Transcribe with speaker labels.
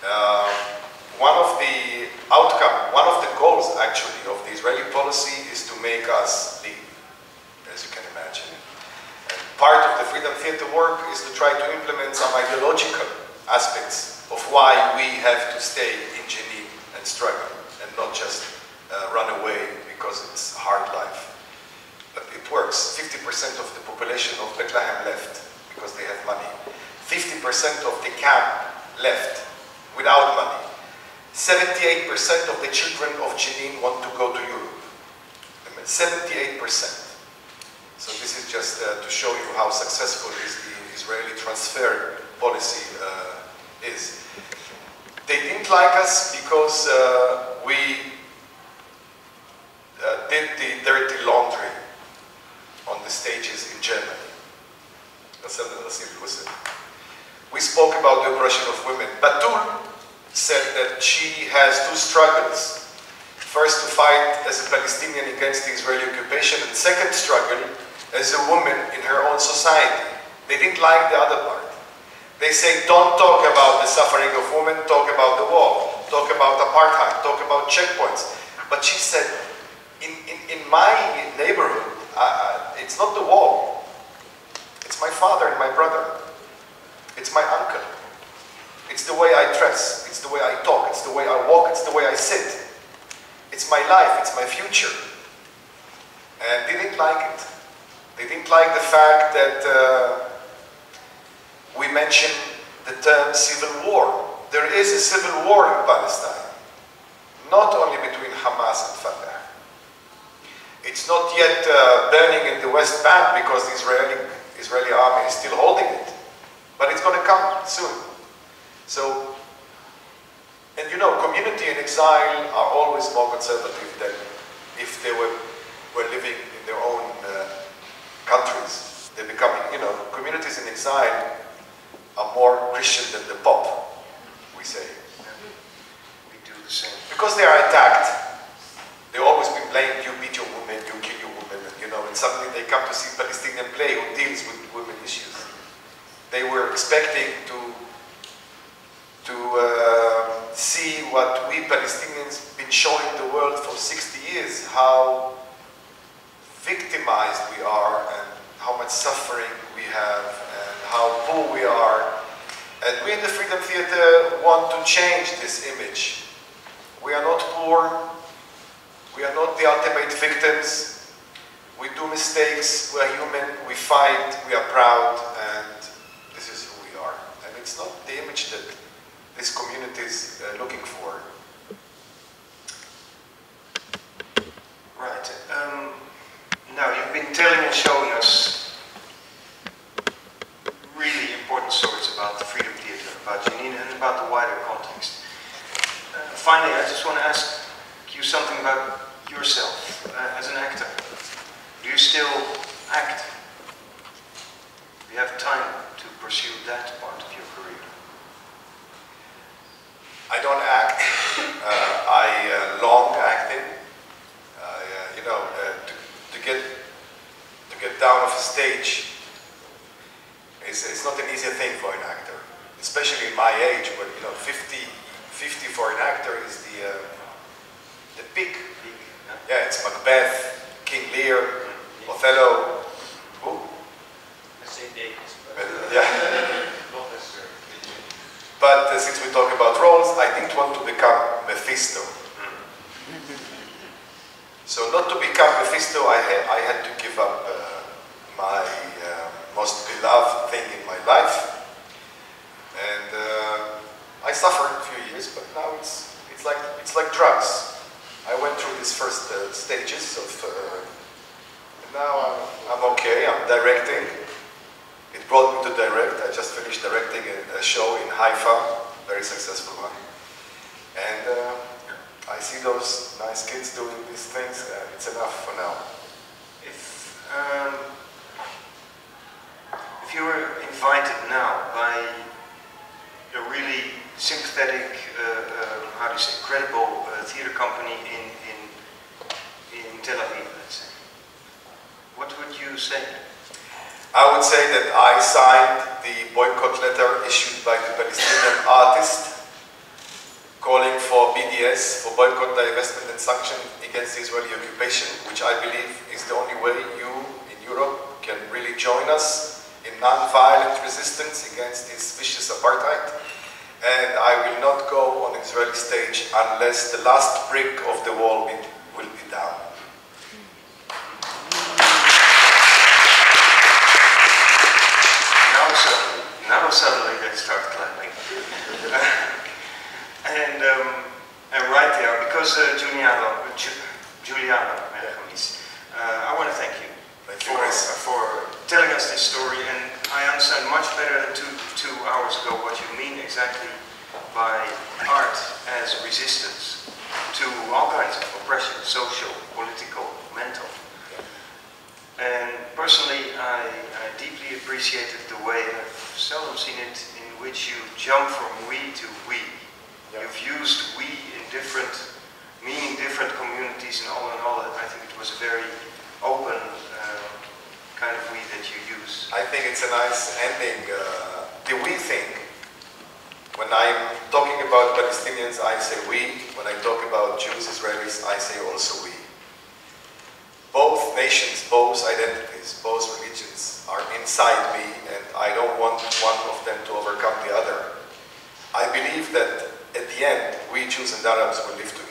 Speaker 1: One of the outcome, one of the goals actually of the Israeli policy is to make us leave, as you can imagine. And part of the Freedom Theater work is to try to implement some ideological aspects of why we have to stay in Jenin and struggle and not just run away because it's a hard life. But it works. 50% of the population of Bethlehem left because they have money. 50% of the camp left without money. 78% of the children of Jenin want to go to Europe. I mean, 78%. So this is just to show you how successful is the Israeli transfer policy is. They didn't like us because we did the dirty laundry on the stages in Germany. Listen. We spoke about the oppression of women. Batul said that she has two struggles. First, to fight as a Palestinian against the Israeli occupation, and second struggle as a woman in her own society. They didn't like the other part. They say, don't talk about the suffering of women, talk about the wall, talk about apartheid, talk about checkpoints. But she said, in my neighborhood, it's not the wall. It's my father and my brother. It's my uncle. It's the way I dress. It's the way I talk. It's the way I walk. It's the way I sit. It's my life. It's my future. And they didn't like it. They didn't like the fact that we mention the term civil war. There is a civil war in Palestine. Not only between Hamas and Fatah. It's not yet burning in the West Bank because the Israeli army is still holding it. But it's going to come soon. So, and you know, community in exile are always more conservative than if they were living in their own countries. They become, you know, communities in exile are more Christian than the Pope, we say.
Speaker 2: We do the same.
Speaker 1: Because they are attacked. They've always been blamed, you beat your woman, you kill your woman, and, you know, and suddenly they come to see Palestinian play who deals with women issues. They were expecting to see what we Palestinians been showing the world for 60 years, how victimized we are and how much suffering we have and how poor we are. And we in the Freedom Theater want to change this image. We are not poor. We are not the ultimate victims. We do mistakes. We are human. We fight. We are proud. And this is who we are. And it's not the image that this community is looking for.
Speaker 2: Right. Now, you've been telling and showing us really important stories about the Freedom Theater, about Jenin, and about the wider context. Finally, I just want to ask you something about yourself as an actor. Do you still act? Do you have time to pursue that part of your career?
Speaker 1: I don't act. I long acting. You know, to get down off a stage it's not an easy thing for an actor, especially in my age, where, you know, 50 for an actor is the peak. Yeah, it's Macbeth, King Lear, Othello. Who? Yeah. But since we talk about roles, I didn't want to become Mephisto. So not to become Mephisto, I had to give up my most beloved thing in my life. And I suffered a few years, but now it's like drugs. I went through these first stages of, and now I'm okay. I'm directing. It brought me to direct. I just finished directing a show in Haifa, very successful one. And I see those nice kids doing these things. It's enough for now.
Speaker 2: If you were invited now by a really sympathetic, how do you say, credible theater company in Tel Aviv, let's say, what would you say?
Speaker 1: I would say that I signed the boycott letter issued by the Palestinian artist yes for boycott, divestment and sanction against the Israeli occupation, which I believe is the only way you in Europe can really join us in non-violent resistance against this vicious apartheid. And I will not go on the Israeli stage unless the last brick of the wall will be down.
Speaker 2: Now suddenly they start clapping. And right there, because Juliano Mer Khamis, I want to thank you for telling us this story, and I understand much better than two hours ago what you mean exactly by art as resistance to all kinds of oppression, social, political, mental. And personally, I deeply appreciated the way, I've seldom seen it, in which you jump from we to we. Yeah. You've used we in different, meaning different communities, and all, I think it was a very open kind of we that you use.
Speaker 1: I think it's a nice ending. The we thing, when I'm talking about Palestinians, I say we. When I talk about Jews, Israelis, I say also we. Both nations, both identities, both religions are inside me, and I don't want one of them to overcome the other. I believe that at the end, we Jews and Arabs will live together.